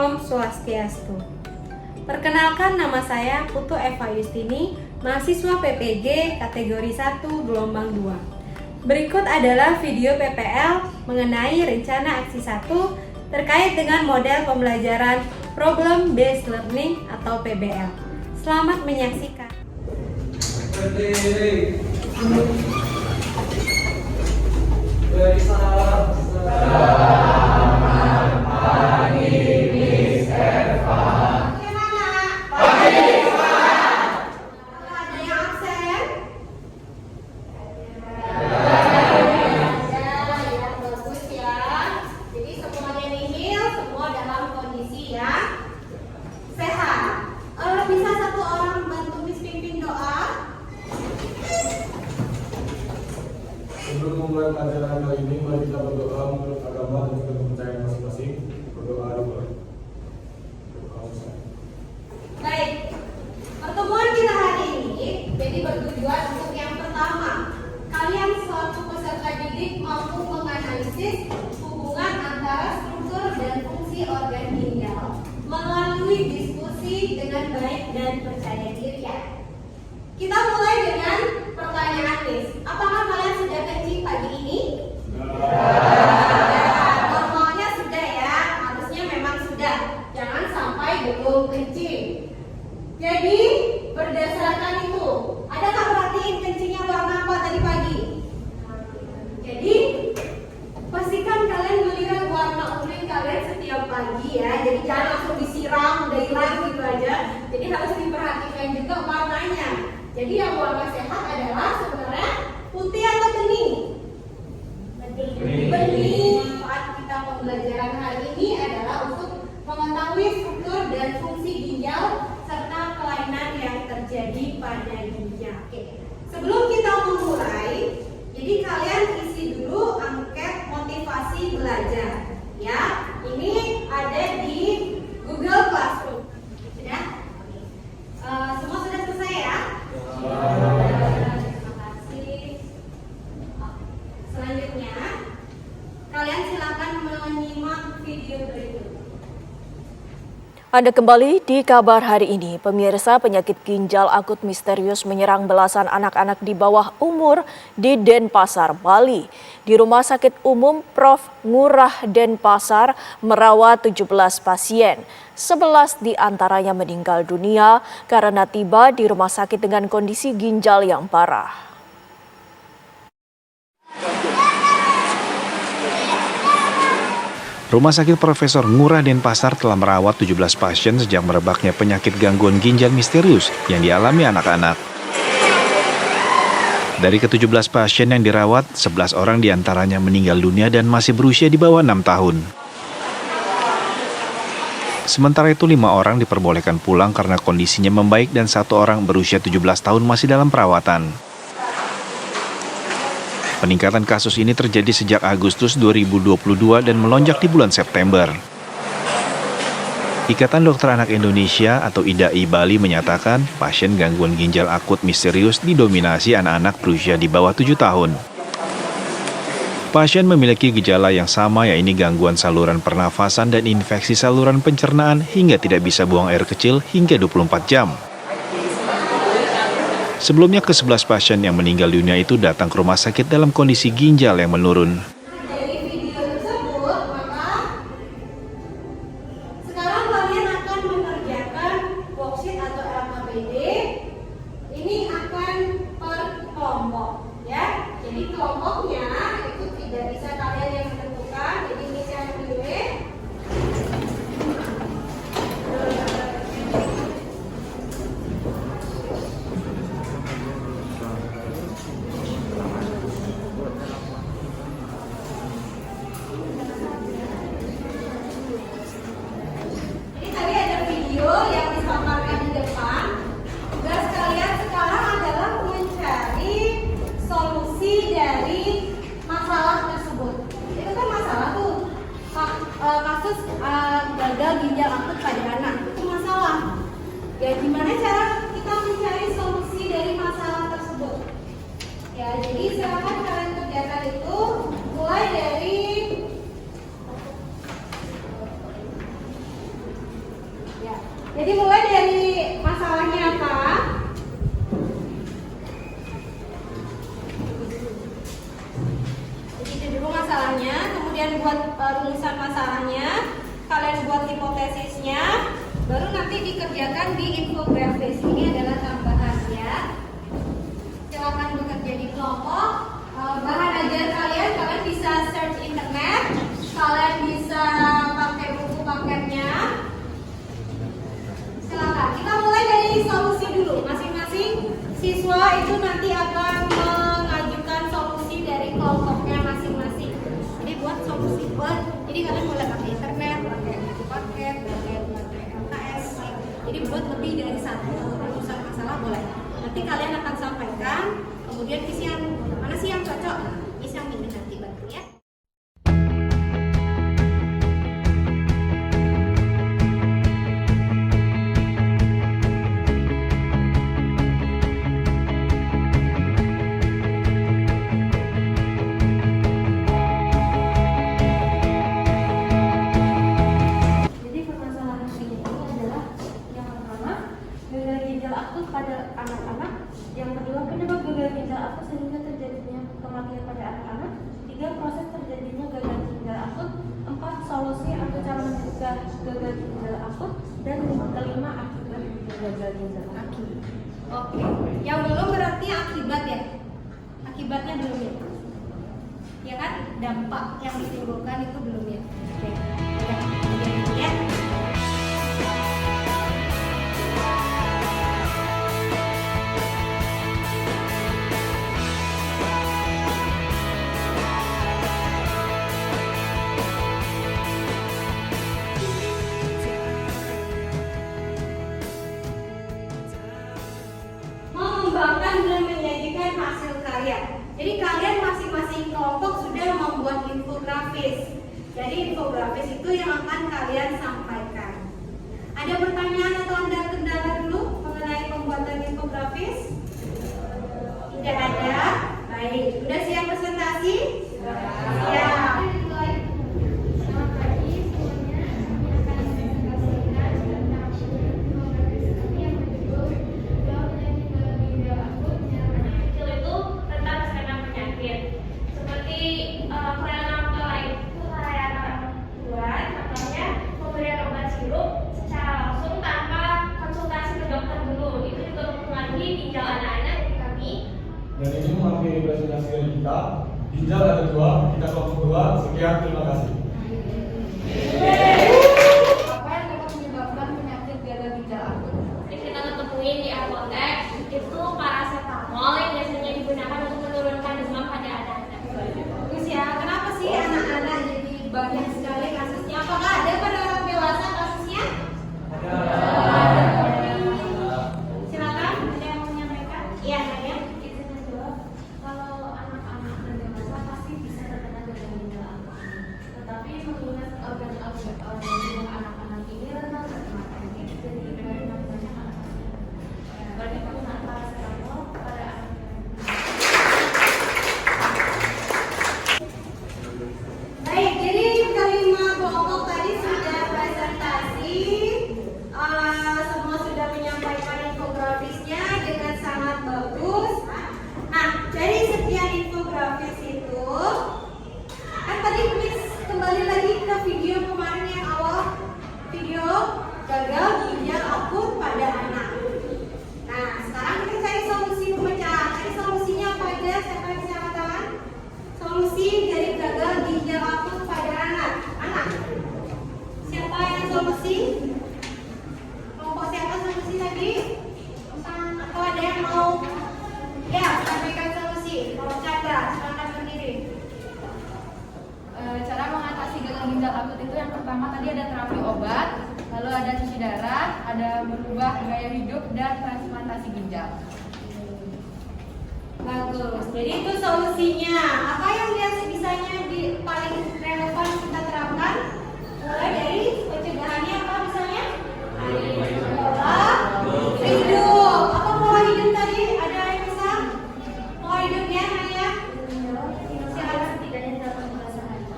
Om Swastiastu. Perkenalkan, nama saya Putu Eva Yustini, mahasiswa PPG kategori 1 gelombang 2. Berikut adalah video PPL mengenai rencana aksi 1 terkait dengan model pembelajaran Problem Based Learning atau PBL. Selamat menyaksikan. Sebelum memulai pelajaran kali ini, mari kita berdoa menurut agama dan kepercayaan masing-masing. Berdoa dulu. Baik, pertemuan kita hari ini jadi bertujuan untuk yang pertama, kalian selaku peserta didik mampu menganalisis hubungan antara struktur dan fungsi organ ginjal melalui diskusi dengan baik dan percaya diri ya. Kita mulai dengan pertanyaan nih. Apakah kalian sudah kencing pagi ini? Normalnya sudah ya, harusnya memang sudah. Jangan sampai belum kencing. Jadi berdasarkan itu, adakah perhatiin kencingnya warna apa tadi pagi? Jadi pastikan kalian melihat warna urin kalian setiap pagi ya. Jadi jangan langsung disiram, udah hilang gitu aja. Jadi harus diperhatikan juga warnanya. Jadi yang warna sehat adalah sebenarnya putih atau bening? Bening. Manfaat kita pembelajaran hari ini adalah untuk mengetahui struktur dan fungsi ginjal serta kelainan yang terjadi pada ginjal. Oke. Sebelum kita memulai, jadi kalian isi dulu angket motivasi belajar. Ya, ini ada di Google Classroom. Sudah? Semua sudah selesai ya? Terima kasih. Selanjutnya, kalian silakan menyimak video berikut. Anda kembali di kabar hari ini. Pemirsa, penyakit ginjal akut misterius menyerang belasan anak-anak di bawah umur di Denpasar, Bali. Di Rumah Sakit Umum Prof. Ngurah Denpasar merawat 17 pasien. 11 di antaranya meninggal dunia karena tiba di rumah sakit dengan kondisi ginjal yang parah. Rumah Sakit Profesor Ngurah Denpasar telah merawat 17 pasien sejak merebaknya penyakit gangguan ginjal misterius yang dialami anak-anak. Dari ke-17 pasien yang dirawat, 11 orang diantaranya meninggal dunia dan masih berusia di bawah 6 tahun. Sementara itu 5 orang diperbolehkan pulang karena kondisinya membaik dan 1 orang berusia 17 tahun masih dalam perawatan. Peningkatan kasus ini terjadi sejak Agustus 2022 dan melonjak di bulan September. Ikatan Dokter Anak Indonesia atau IDAI Bali menyatakan pasien gangguan ginjal akut misterius didominasi anak-anak berusia di bawah 7 tahun. Pasien memiliki gejala yang sama, yaitu gangguan saluran pernafasan dan infeksi saluran pencernaan hingga tidak bisa buang air kecil hingga 24 jam. Sebelumnya ke-11 pasien yang meninggal dunia itu datang ke rumah sakit dalam kondisi ginjal yang menurun. Dari video tersebut, maka sekarang kalian akan mengerjakan worksheet atau LKPD. Ini akan per kelompok, ya. Jadi kelompoknya itu tidak bisa kalian yang menentukan. Jadi ini saya pilih. Yang disampaikan di depan, tugas kalian sekarang adalah mencari solusi dari masalah tersebut. Itu kan masalah tuh, kasus gagal ginjal akut pada anak, itu masalah. Ya gimana cara kita mencari solusi dari masalah tersebut? Ya jadi silakan kalian kerjakan itu mulai dari Jadi mulai dari masalahnya apa? Jadi itu dulu masalahnya, kemudian buat rumusan masalahnya, kalian buat hipotesisnya, baru nanti dikerjakan di infografis. Ini adalah tambahan ya. Silakan bekerja di kelompok. Bahan ajar kalian bisa search internet, kalian bisa pakai buku paketnya. Silakan. Kita mulai dari solusi dulu. Masing-masing siswa itu nanti akan mengajukan solusi dari kelompoknya masing-masing. Jadi buat solusi jadi kalian boleh pakai internet, pakai buku paket, pakai LKS. Jadi buat lebih dari satu rumusan masalah boleh. Nanti kalian akan sampaikan, kemudian isi yang mana sih yang cocok, isi yang ini nanti bantu ya. Jadi permasalahan ini adalah yang pertama gagal ginjal akut pada anak-anak, yang kedua penyebab gagal ginjal akut sehingga terjadinya kematian pada anak-anak, 3 proses terjadinya gagal ginjal akut, 4 solusi atau cara mencegah gagal ginjal akut, dan kelima akibat gagal ginjal akut. Oke, yang belum berarti akibat ya. Akibatnya belum ya. Ya kan, dampak yang ditimbulkan itu belum ya. Oke. Udah, ya. Mengembangkan dan menyajikan hasil karya. Jadi kalian masing-masing kelompok sudah membuat infografis. Jadi infografis itu yang akan kalian sampaikan. Ada pertanyaan atau ada kendala dulu mengenai pembuatan infografis? Tidak ada. Baik, sudah siap presentasi? Siap. Selamat pagi semuanya. Kami akan presentasikan tentang infografis yang berjudul Bahwa Penyakit Gagal Ginjal Akut Menyerang Anak Kecil itu tentang kesenangan penyakit. Seperti kelainan tuan, contohnya pemberian obat sirup secara langsung tanpa konsultasi ke dokter dulu. Itu juga mempengaruhi ginjal anak-anak dari kami. Dan ini mengakhiri presentasi dari kita. Ginjal ada 2, kita kelompok 2. Sekian, terima kasih. Apa yang dapat menyebabkan penyakit gagal ginjal akut? Yang kita ketemuin di apotek itu paracetamol yang biasanya digunakan untuk menurunkan demam pada anak-anak. Bagus ya. Kenapa sih anak-anak jadi banyak sekali kasusnya? Apakah ada pada orang dewasa kasusnya? Silakan, ada yang mau menyampaikan? Iya, Nadia. Izin menjawab, kalau anak-anak dan dewasa pasti bisa terkena gagal ginjal akut. Tetapi mengingat organ anak-anak ini rentan terkena penyakit, jadi banyak anak-anak. Berarti penggunaan paracetamol pada anak. Baik, jadi kelima kelompok tadi sudah presentasi, semua sudah menyampaikan infografisnya dengan sangat bagus. Nah, dari sekian infografis itu, kan tadi please kembali lagi ke video kemarin yang awal, video gagal ginjal akut pada anak. Nah, sekarang kita cari solusi pemecahan. Cari solusinya apa aja? Siapa yang bisa angkat tangan? Solusi dari gagal ginjal akut pada anak. Siapa yang solusi? Kelompok siapa solusi tadi? Atau ada yang mau? Ya, sampaikan solusi. Kalau Chandra, silakan berdiri. Cara mengatasi gagal ginjal akut itu yang pertama tadi ada terapi obat, lalu ada cuci darah, ada berubah gaya hidup, dan transplantasi ginjal. Bagus. Jadi itu solusinya. Apa yang biasanya paling relevan kita terapkan? Mulai dari pencegahannya apa misalnya? Pola hidup. Apa pola hidup tadi? Ada yang bisa? Pola hidupnya, Naya? Silakan.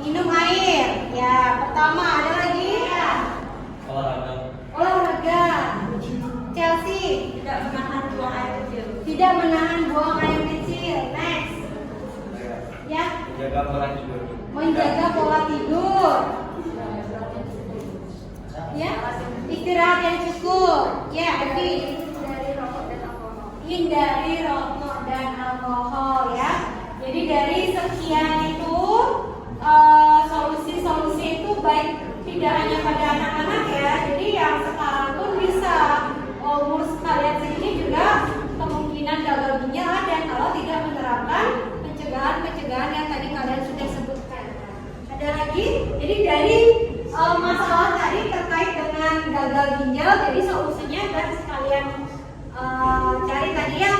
Minum air. Ya, pertama ada lagi. Olahraga. Olahraga. Menjaga pola tidur. Ya, istirahat yang cukup. Ya, Evi. Hindari rokok dan alkohol ya. Jadi dari sekian itu solusi-solusi itu baik tidak hanya pada anak-anak ya. Jadi yang sekarang pun bisa umur kalian segini juga kemungkinan gagal ginjal ada kalau tidak menerapkan pencegahan yang tadi kalian sudah sebutkan. Ada lagi? Jadi dari masalah tadi terkait dengan gagal ginjal, jadi solusinya dan sekalian cari tadi ya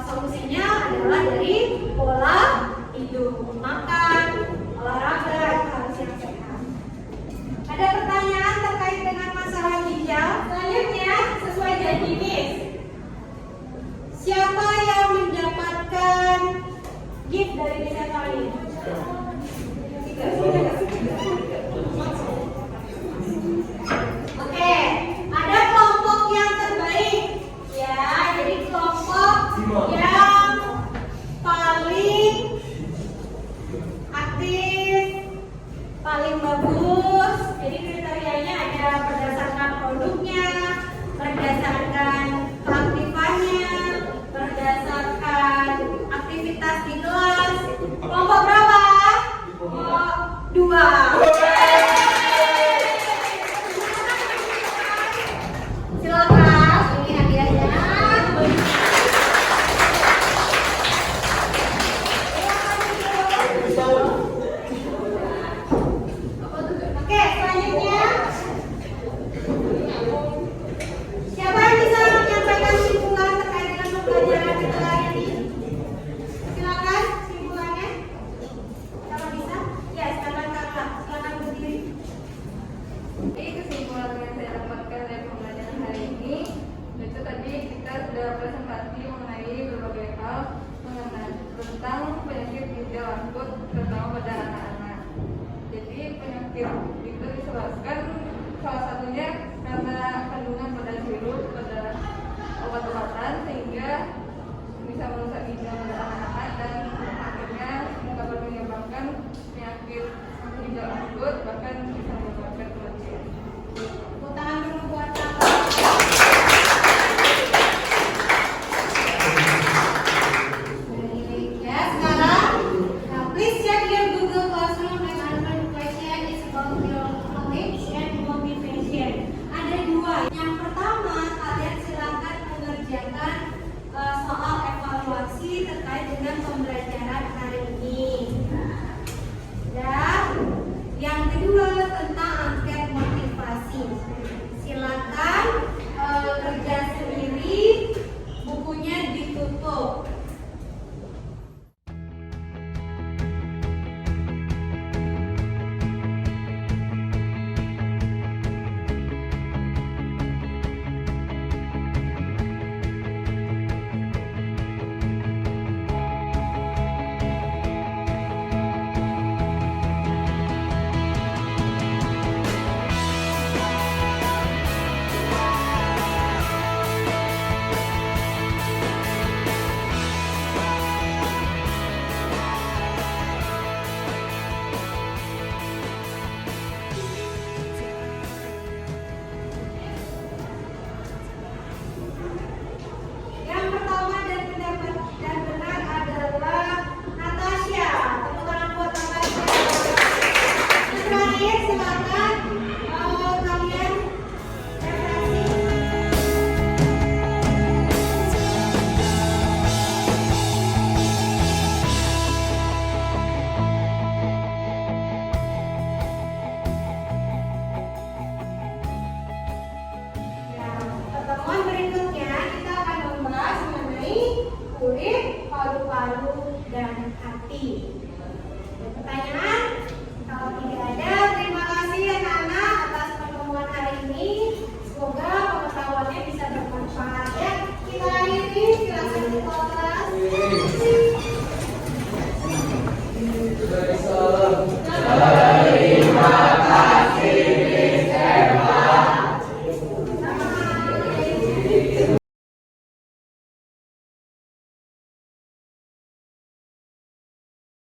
solusinya adalah dari pola hidup, makan, olahraga itu harus yang sehat. Ada pertanyaan terkait dengan masalah ginjal? Selanjutnya sesuai janji Miss, siapa yang mendapatkan gift dari desa kali? Oke, ada kelompok yang terbaik ya, jadi kelompok yang paling aktif, paling bagus. Jadi kriterianya ada berdasarkan produknya, berdasarkan keaktifannya, berdasarkan aktivitas di kelas. Kelompok berapa? Dua. Silakan, ini hadiahnya. Oke, selanjutnya siapa yang bisa menyampaikan kesimpulan terkait dengan pembelajaran kita hari ini? Silakan kesimpulannya. Siapa bisa? Ya, silakan kakak. Silakan berdiri. Jadi kesimpulan yang saya dapatkan dari pembelajaran hari ini itu tadi kita sudah presentasi mengenai berbagai hal mengenai tentang penyakit ginjal akut terutama pada anak-anak. Jadi penyakit itu disebabkan salah satunya karena kandungan pada virus pada obat-obatan sehingga bisa merusak ginjal pada anak-anak dan akhirnya dapat menyebabkan penyakit ginjal akut bahkan bisa menyebabkan kematian. Tepuk tangan dulu buat kakak. Ya, sekarang please check your Google Classroom and answer the question is about your knowledge and motivation. Ada dua. Yang pertama, kalian silakan mengerjakan soal evaluasi terkait dengan pembelajaran hari ini. Dan yang kedua tentang angket motivasi. Silakan kerja sendiri, bukunya ditutup. Yang pertama dan benar adalah Natasha. Tepuk tangan buat Natasha. Terakhir silakan kalian referensi. Pertemuan berikutnya kita akan membahas mengenai kulit, paru-paru, dan hati.